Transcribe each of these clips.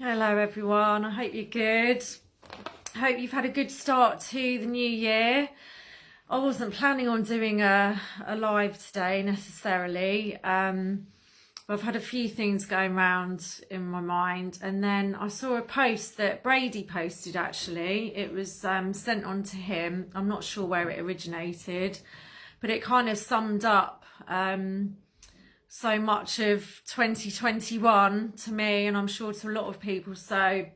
Hello everyone, I hope you're good. I hope you've had a good start to the new year. I wasn't planning on doing a live today necessarily, but I've had a few things going around in my mind, and then I saw a post that Brady posted actually. It was sent on to him. I'm not sure where it originated, but it kind of summed up so much of 2021 to me, and I'm sure to a lot of people, so I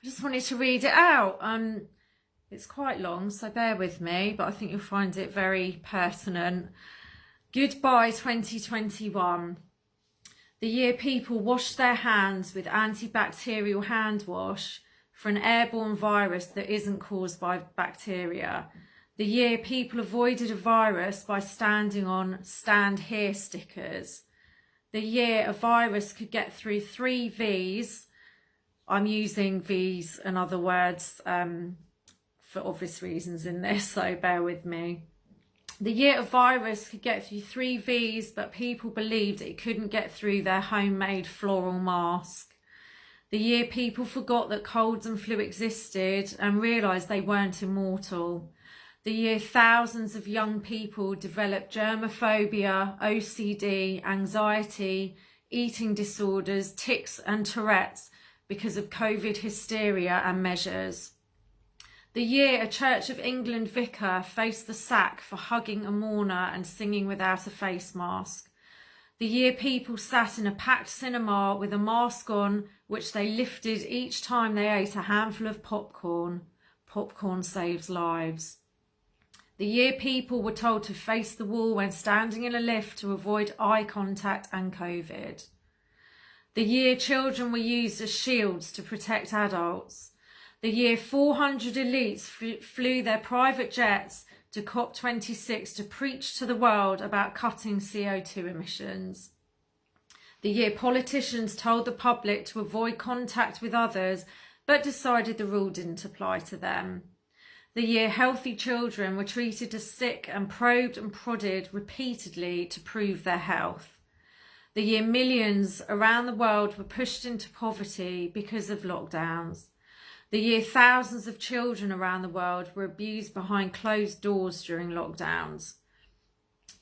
just wanted to read it out. It's quite long, so bear with me, but I think you'll find it very pertinent. Goodbye 2021. The year people washed their hands with antibacterial hand wash for an airborne virus that isn't caused by bacteria. The year people avoided a virus by standing on "stand here" stickers. The year a virus could get through 3 V's. I'm using V's and other words for obvious reasons in this, so bear with me. The year a virus could get through 3 V's, but people believed it couldn't get through their homemade floral mask. The year people forgot that colds and flu existed and realised they weren't immortal. The year thousands of young people developed germophobia, OCD, anxiety, eating disorders, tics and Tourette's because of COVID hysteria and measures. The year a Church of England vicar faced the sack for hugging a mourner and singing without a face mask. The year people sat in a packed cinema with a mask on, which they lifted each time they ate a handful of popcorn. Popcorn saves lives. The year people were told to face the wall when standing in a lift to avoid eye contact and COVID. The year children were used as shields to protect adults. The year 400 elites flew their private jets to COP26 to preach to the world about cutting CO2 emissions. The year politicians told the public to avoid contact with others, but decided the rule didn't apply to them. The year healthy children were treated as sick and probed and prodded repeatedly to prove their health. The year millions around the world were pushed into poverty because of lockdowns. The year thousands of children around the world were abused behind closed doors during lockdowns.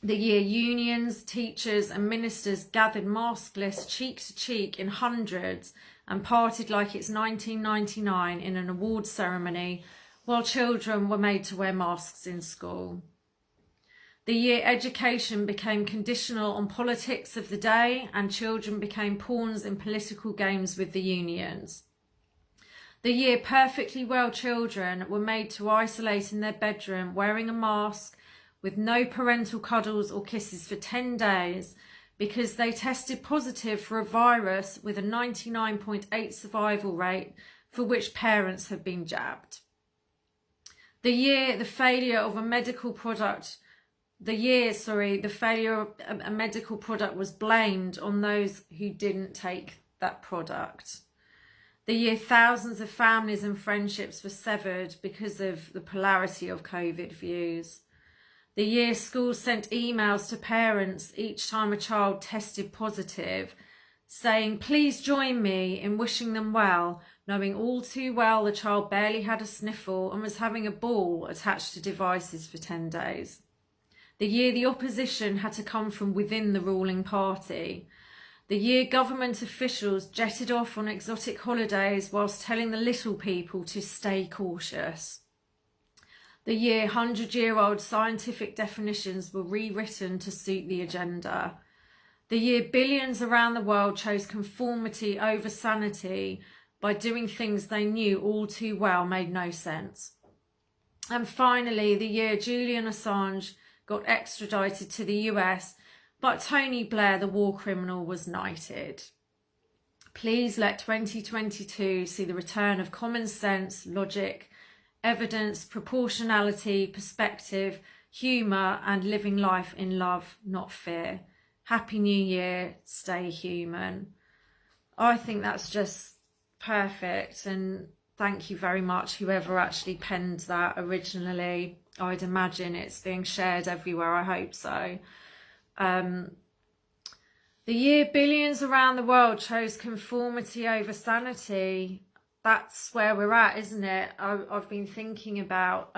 The year unions, teachers and ministers gathered maskless cheek to cheek in hundreds and partied like it's 1999 in an awards ceremony, while children were made to wear masks in school. The year education became conditional on politics of the day and children became pawns in political games with the unions. The year perfectly well children were made to isolate in their bedroom wearing a mask with no parental cuddles or kisses for 10 days because they tested positive for a virus with a 99.8% survival rate for which parents had been jabbed. The year the failure of a medical product was blamed on those who didn't take that product. The year thousands of families and friendships were severed because of the polarity of COVID views. The year schools sent emails to parents each time a child tested positive, saying, "Please join me in wishing them well," knowing all too well the child barely had a sniffle and was having a ball attached to devices for 10 days. The year the opposition had to come from within the ruling party. The year government officials jetted off on exotic holidays whilst telling the little people to stay cautious. The year 100-year-old scientific definitions were rewritten to suit the agenda. The year billions around the world chose conformity over sanity by doing things they knew all too well made no sense. And finally, the year Julian Assange got extradited to the US, but Tony Blair, the war criminal, was knighted. Please let 2022 see the return of common sense, logic, evidence, proportionality, perspective, humour and living life in love, not fear. Happy New Year, stay human. I think that's just perfect, and thank you very much whoever actually penned that originally. I'd imagine it's being shared everywhere, I hope so. The year billions around the world chose conformity over sanity. That's where we're at, isn't it? I've been thinking about,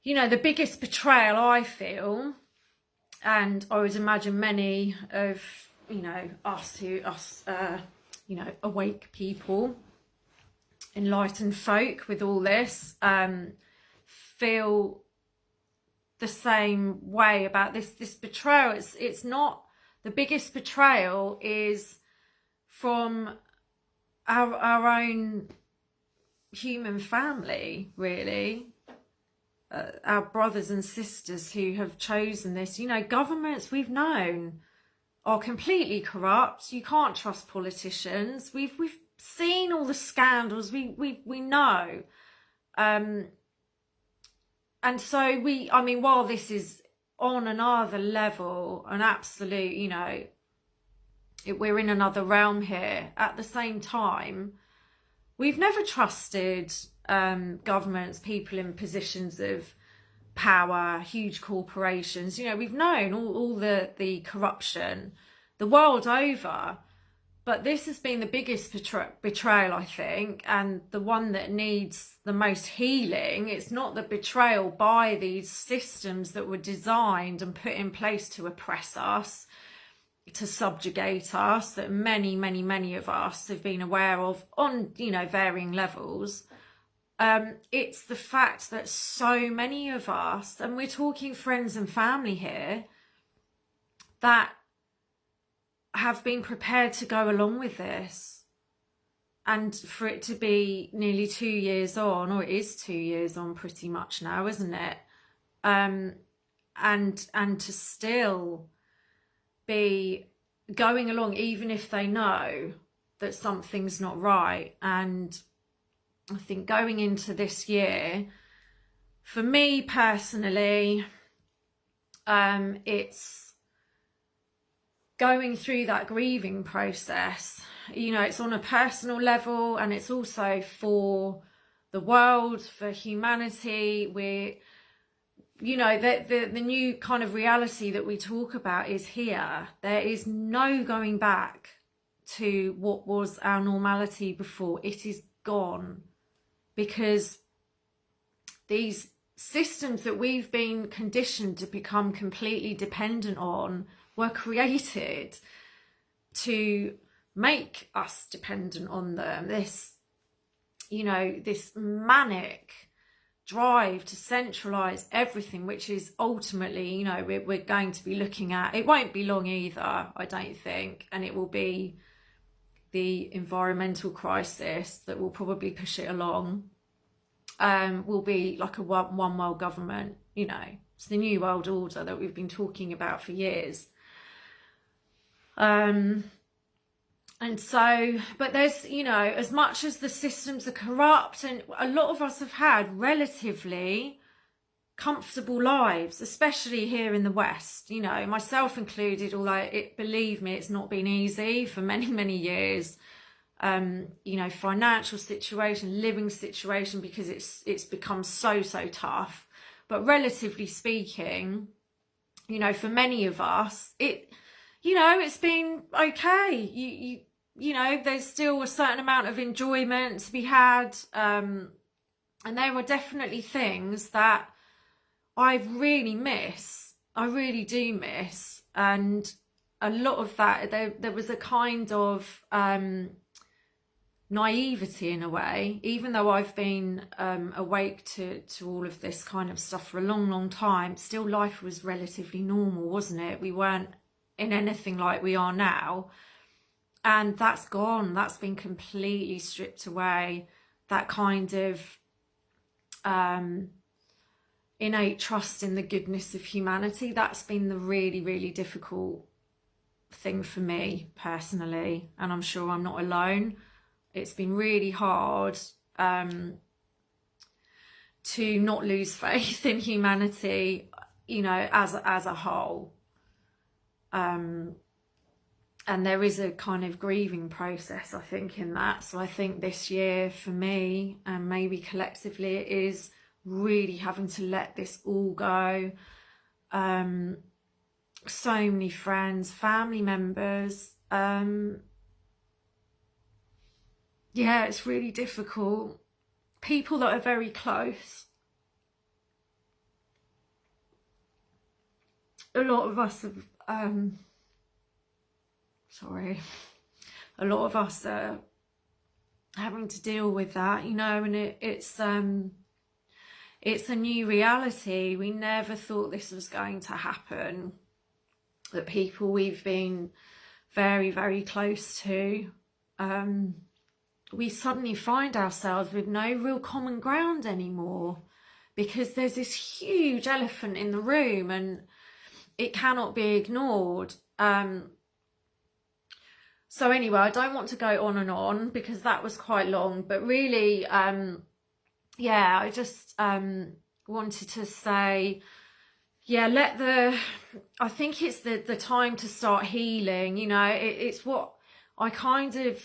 you know, the biggest betrayal I feel, and I would imagine many of, you know, us, you know, awake people, enlightened folk with all this, feel the same way about this betrayal. It's not, the biggest betrayal is from our own human family, really. Our brothers and sisters who have chosen this. You know, governments we've known are completely corrupt. You can't trust politicians. We've seen all the scandals. We know. And so I mean, while this is on another level, an absolute, you know, we're in another realm here, at the same time, we've never trusted governments, people in positions of power, huge corporations. You know, we've known all the corruption the world over. But this has been the biggest betrayal, I think, and the one that needs the most healing. It's not the betrayal by these systems that were designed and put in place to oppress us, to subjugate us, that many of us have been aware of on, you know, varying levels. It's the fact that so many of us, and we're talking friends and family here, that have been prepared to go along with this, and for it to be nearly 2 years on, or it is 2 years on pretty much now, isn't it? And to still be going along, even if they know that something's not right. And I think going into this year, for me personally, it's going through that grieving process. You know, it's on a personal level, and it's also for the world, for humanity. We're, you know, the new kind of reality that we talk about is here. There is no going back to what was our normality before. It is gone, because these systems that we've been conditioned to become completely dependent on were created to make us dependent on them. This, you know, this manic drive to centralize everything, which is ultimately, you know, we're going to be looking at. It won't be long either, I don't think, and it will be the environmental crisis that will probably push it along. Will be like a one world government. You know, it's the new world order that we've been talking about for years. And so, but there's, you know, as much as the systems are corrupt, and a lot of us have had relatively comfortable lives, especially here in the West, you know, myself included, although believe me, it's not been easy for many years. You know, financial situation, living situation, because it's become so tough. But relatively speaking, you know, for many of us, you know, it's been okay. You know, there's still a certain amount of enjoyment to be had. And there were definitely things that I really miss. I really do miss. And a lot of that, there was a kind of naivety in a way, even though I've been awake to all of this kind of stuff for a long time. Still, life was relatively normal, wasn't it? We weren't in anything like we are now, and that's gone. That's been completely stripped away. That kind of innate trust in the goodness of humanity, that's been the really difficult thing for me personally, and I'm sure I'm not alone. It's been really hard to not lose faith in humanity, you know, as a whole. And there is a kind of grieving process, I think, in that. So I think this year for me, and maybe collectively, it is really having to let this all go. so many friends, family members. Yeah, it's really difficult. People that are very close. A lot of us have, sorry, a lot of us are having to deal with that, you know, and it's a new reality. We never thought this was going to happen, that people we've been very, very close to, we suddenly find ourselves with no real common ground anymore, because there's this huge elephant in the room and it cannot be ignored. So anyway, I don't want to go on and on because that was quite long, but really, yeah, I just wanted to say, yeah, I think it's the time to start healing, you know. It's what I kind of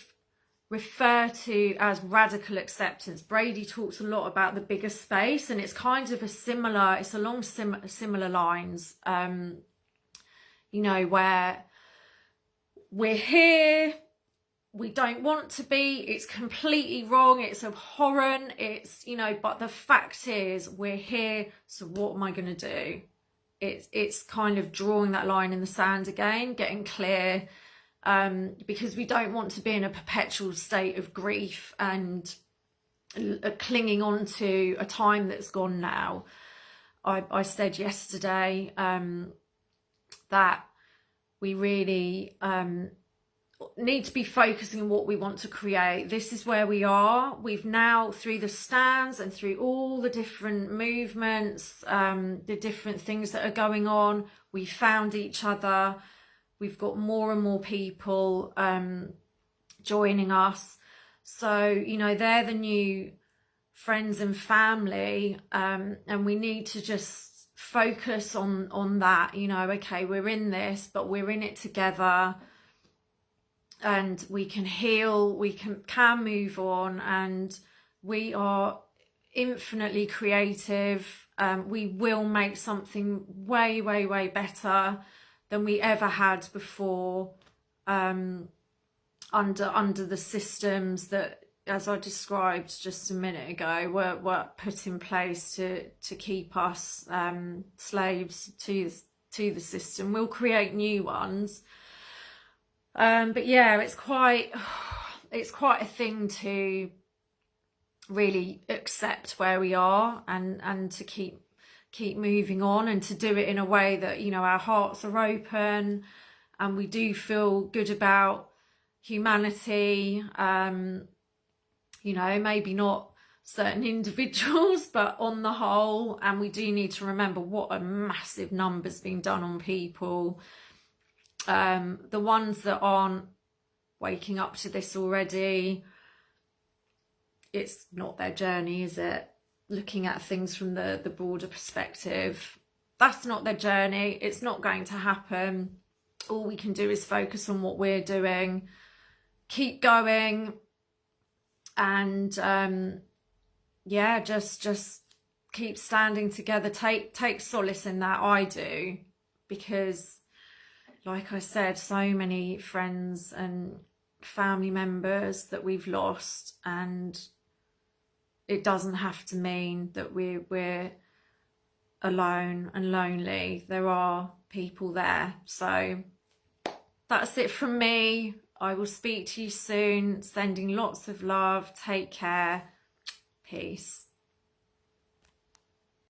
refer to as radical acceptance. Brady talks a lot about the bigger space, and it's kind of it's along similar lines, you know, where we're here, we don't want to be, it's completely wrong, it's abhorrent, it's, you know, but the fact is we're here, so what am I going to do? It's kind of drawing that line in the sand again, getting clear, because we don't want to be in a perpetual state of grief and clinging on to a time that's gone now. I said yesterday that we really need to be focusing on what we want to create. This is where we are. We've now, through the stands and through all the different movements, the different things that are going on, we found each other. We've got more and more people joining us. So, you know, they're the new friends and family, and we need to just focus on that, you know. Okay, we're in this, but we're in it together, and we can heal, we can move on, and we are infinitely creative. We will make something way, way, way better than we ever had before, under the systems that, as I described just a minute ago, were put in place to keep us slaves to the system. We'll create new ones, but yeah, it's quite a thing to really accept where we are, and to keep moving on, and to do it in a way that, you know, our hearts are open and we do feel good about humanity. You know, maybe not certain individuals, but on the whole. And we do need to remember what a massive number's been done on people. The ones that aren't waking up to this already, it's not their journey, is it? Looking at things from the broader perspective, that's not their journey. It's not going to happen. All we can do is focus on what we're doing, keep going, and yeah, just keep standing together. Take solace in that. I do, because like I said, so many friends and family members that we've lost, and it doesn't have to mean that we're alone and lonely. There are people there. So that's it from me. I will speak to you soon. Sending lots of love. Take care. Peace.